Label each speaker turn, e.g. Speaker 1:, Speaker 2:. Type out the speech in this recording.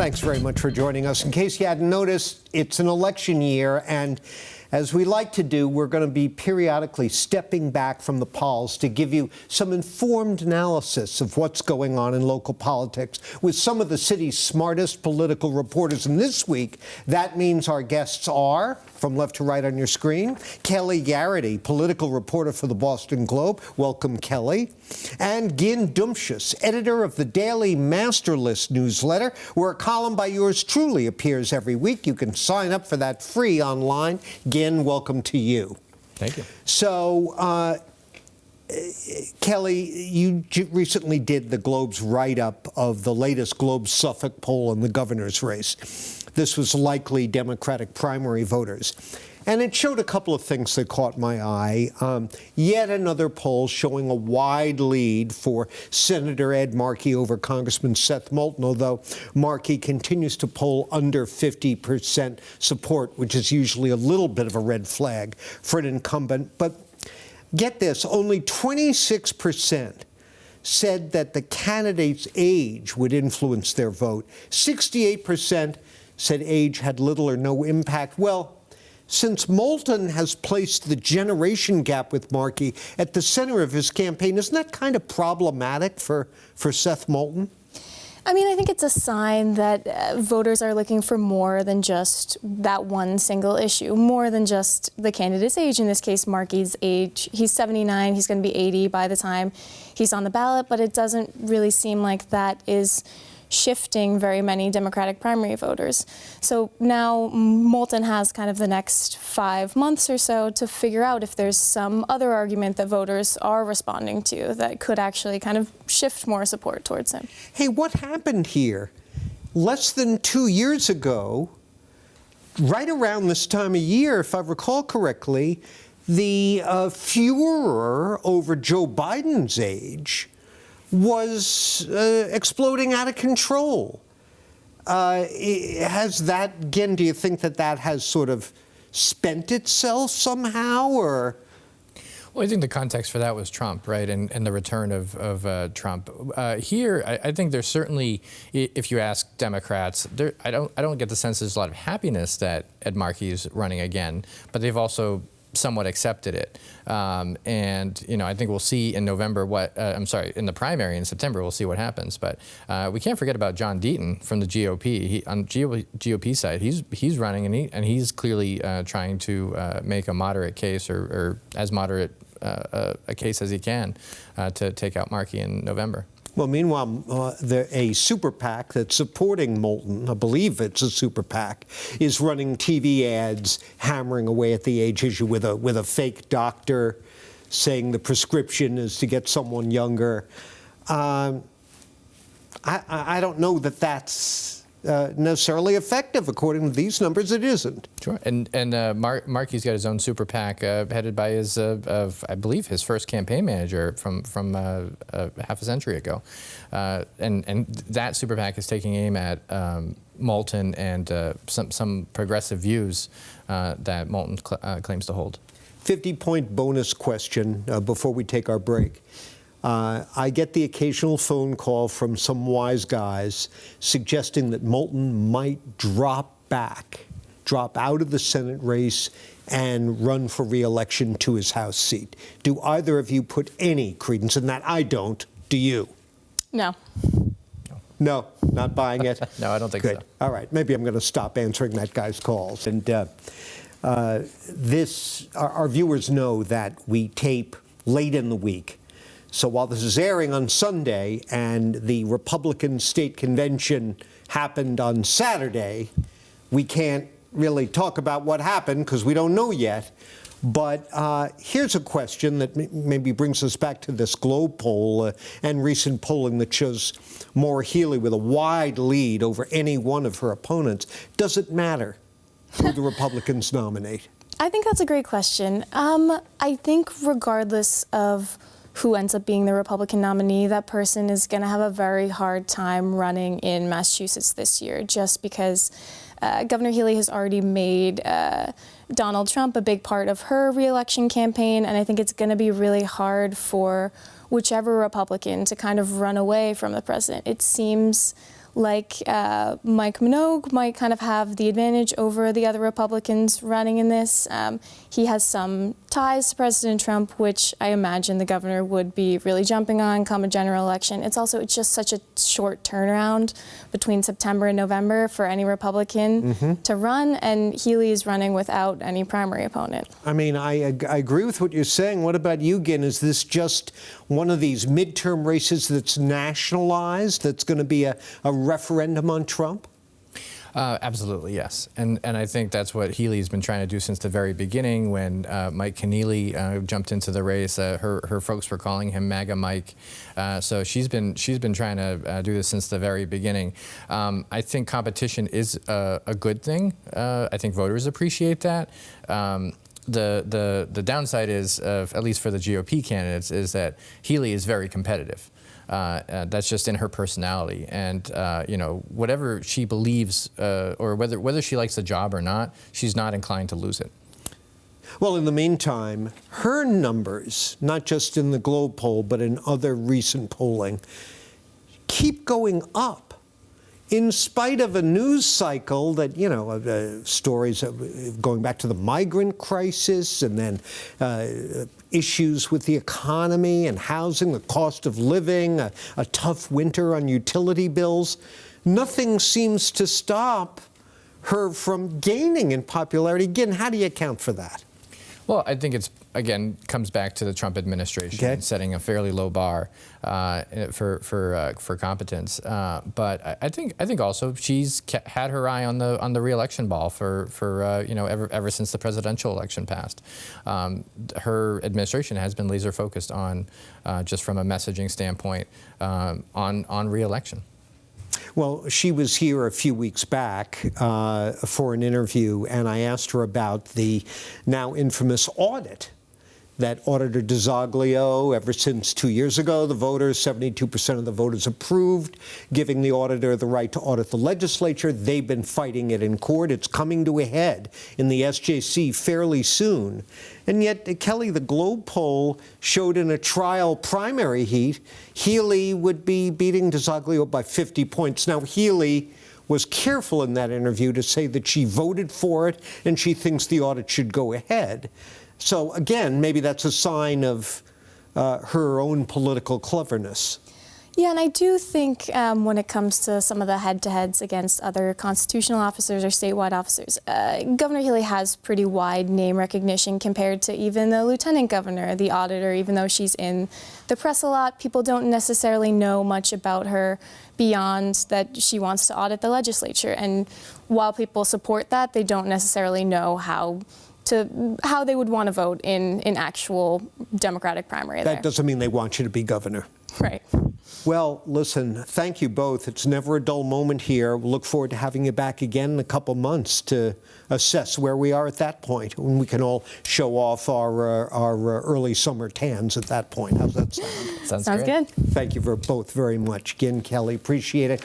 Speaker 1: Thanks very much for joining us. In case you hadn't noticed, it's an election year, and as we like to do, we're going to be periodically stepping back from the polls to give you some informed analysis of what's going on in local politics with some of the city's smartest political reporters. And this week, that means our guests are, from left to right on your screen, Kelly Garrity, political reporter for the Boston Globe. Welcome, Kelly. And Dumcius, editor of the daily Massterlist newsletter, where a column by yours truly appears every week. You can sign up for that free online. Gin, welcome to you.
Speaker 2: Thank you.
Speaker 1: So, Kelly, you recently did the Globe's write-up of the latest Globe-Suffolk poll in the governor's race. This was likely Democratic primary voters. And it showed a couple of things that caught my eye. Yet another poll showing a wide lead for Senator Ed Markey over Congressman Seth Moulton, although Markey continues to poll under 50% support, which is usually a little bit of a red flag for an incumbent. But get this, only 26% said that the candidate's age would influence their vote. 68% said age had little or no impact. Well, since Moulton has placed the generation gap with Markey at the center of his campaign, isn't that kind of problematic for Seth Moulton?
Speaker 3: I mean, I think it's a sign that voters are looking for more than just that one single issue, more than just the candidate's age. In this case, Markey's age. He's 79. He's going to be 80 by the time he's on the ballot, but it doesn't really seem like that is shifting very many Democratic primary voters. So now Moulton has kind of the next 5 months or so to figure out if there's some other argument that voters are responding to that could actually kind of shift more support towards him.
Speaker 1: Hey, what happened here? Less than 2 years ago, right around this time of year, if I recall correctly, the furor over Joe Biden's age was exploding out of control. Has that, again, do you think that that has sort of spent itself somehow, or?
Speaker 2: Well, I think the context for that was Trump, right, and the return of Trump. Here, I think there's certainly, if you ask Democrats, I don't get the sense there's a lot of happiness that Ed Markey is running again, but they've also somewhat accepted it. And, you know, I think we'll see in November what, in the primary in September, we'll see what happens. But we can't forget about John Deaton from the GOP. On GOP side, he's running, and he's clearly trying to make a moderate case, or as moderate a case as he can to take out Markey in November.
Speaker 1: Well, meanwhile, a super PAC that's supporting Moulton, I believe it's a super PAC, is running TV ads hammering away at the age issue with a fake doctor saying the prescription is to get someone younger. I don't know that that's necessarily effective. According to these numbers, it isn't.
Speaker 2: Sure. And Markey's got his own super PAC headed by his, I believe, his first campaign manager from half a century ago. And that super PAC is taking aim at Moulton and some progressive views that Moulton claims to hold. 50-point
Speaker 1: bonus question before we take our break. I get the occasional phone call from some wise guys suggesting that Moulton might drop out of the Senate race and run for re-election to his House seat. Do either of you put any credence in that? I don't. Do you?
Speaker 3: No.
Speaker 1: No, not buying it?
Speaker 2: No, I don't think
Speaker 1: Good.
Speaker 2: so.
Speaker 1: All right, maybe I'm going to stop answering that guy's calls. And our viewers know that we tape late in the week. So while this is airing on Sunday and the Republican State Convention happened on Saturday, we can't really talk about what happened because we don't know yet. But here's a question that maybe brings us back to this Globe poll and recent polling that shows Maura Healey with a wide lead over any one of her opponents. Does it matter who the Republicans nominate?
Speaker 3: I think that's a great question. I think regardless of who ends up being the Republican nominee, that person is going to have a very hard time running in Massachusetts this year, just because Governor Healey has already made Donald Trump a big part of her reelection campaign, and I think it's going to be really hard for whichever Republican to kind of run away from the president. It seems like Mike Minogue might kind of have the advantage over the other Republicans running in this. He has some ties to President Trump, which I imagine the governor would be really jumping on come a general election. It's just such a short turnaround between September and November for any Republican to run, and Healey is running without any primary opponent.
Speaker 1: I mean, I agree with what you're saying. What about you, Gin? Is this just one of these midterm races that's nationalized, that's going to be a referendum on Trump?
Speaker 2: Absolutely, yes. And I think that's what Healey's been trying to do since the very beginning when Mike Keneally jumped into the race. Her folks were calling him MAGA Mike. So she's been trying to do this since the very beginning. I think competition is a good thing. I think voters appreciate that. The downside is, at least for the GOP candidates, is that Healey is very competitive. That's just in her personality, and you know, whatever she believes, or whether she likes the job or not, she's not inclined to lose it.
Speaker 1: Well, in the meantime, her numbers, not just in the Globe poll, but in other recent polling, keep going up. In spite of a news cycle that, you know, stories going back to the migrant crisis and then issues with the economy and housing, the cost of living, a tough winter on utility bills, nothing seems to stop her from gaining in popularity. Again, how do you account for that?
Speaker 2: Well, I think it's, again, comes back to the Trump administration setting a fairly low bar for competence. But I think also she's had her eye on the reelection ball for you know, ever since the presidential election passed. Her administration has been laser focused on, just from a messaging standpoint, on reelection.
Speaker 1: Well, she was here a few weeks back for an interview, and I asked her about the now infamous audit that Auditor DiZoglio, ever since 2 years ago, the voters, 72% of the voters approved, giving the auditor the right to audit the legislature. They've been fighting it in court. It's coming to a head in the SJC fairly soon. And yet, Kelly, the Globe poll showed in a trial primary heat, Healey would be beating DiZoglio by 50 points. Now, Healey was careful in that interview to say that she voted for it and she thinks the audit should go ahead. So again, maybe that's a sign of her own political cleverness.
Speaker 3: Yeah, and I do think when it comes to some of the head-to-heads against other constitutional officers or statewide officers, Governor Healey has pretty wide name recognition compared to even the lieutenant governor, the auditor. Even though she's in the press a lot, people don't necessarily know much about her beyond that she wants to audit the legislature. And while people support that, they don't necessarily know how they would want to vote in actual Democratic primary.
Speaker 1: That doesn't mean they want you to be governor.
Speaker 3: Right.
Speaker 1: Well, listen, thank you both. It's never a dull moment here. We'll look forward to having you back again in a couple months to assess where we are at that point, when we can all show off our early summer tans at that point. How's that sound?
Speaker 2: Sounds great.
Speaker 3: Good.
Speaker 1: Thank you both very much. Gin, Kelly, appreciate it.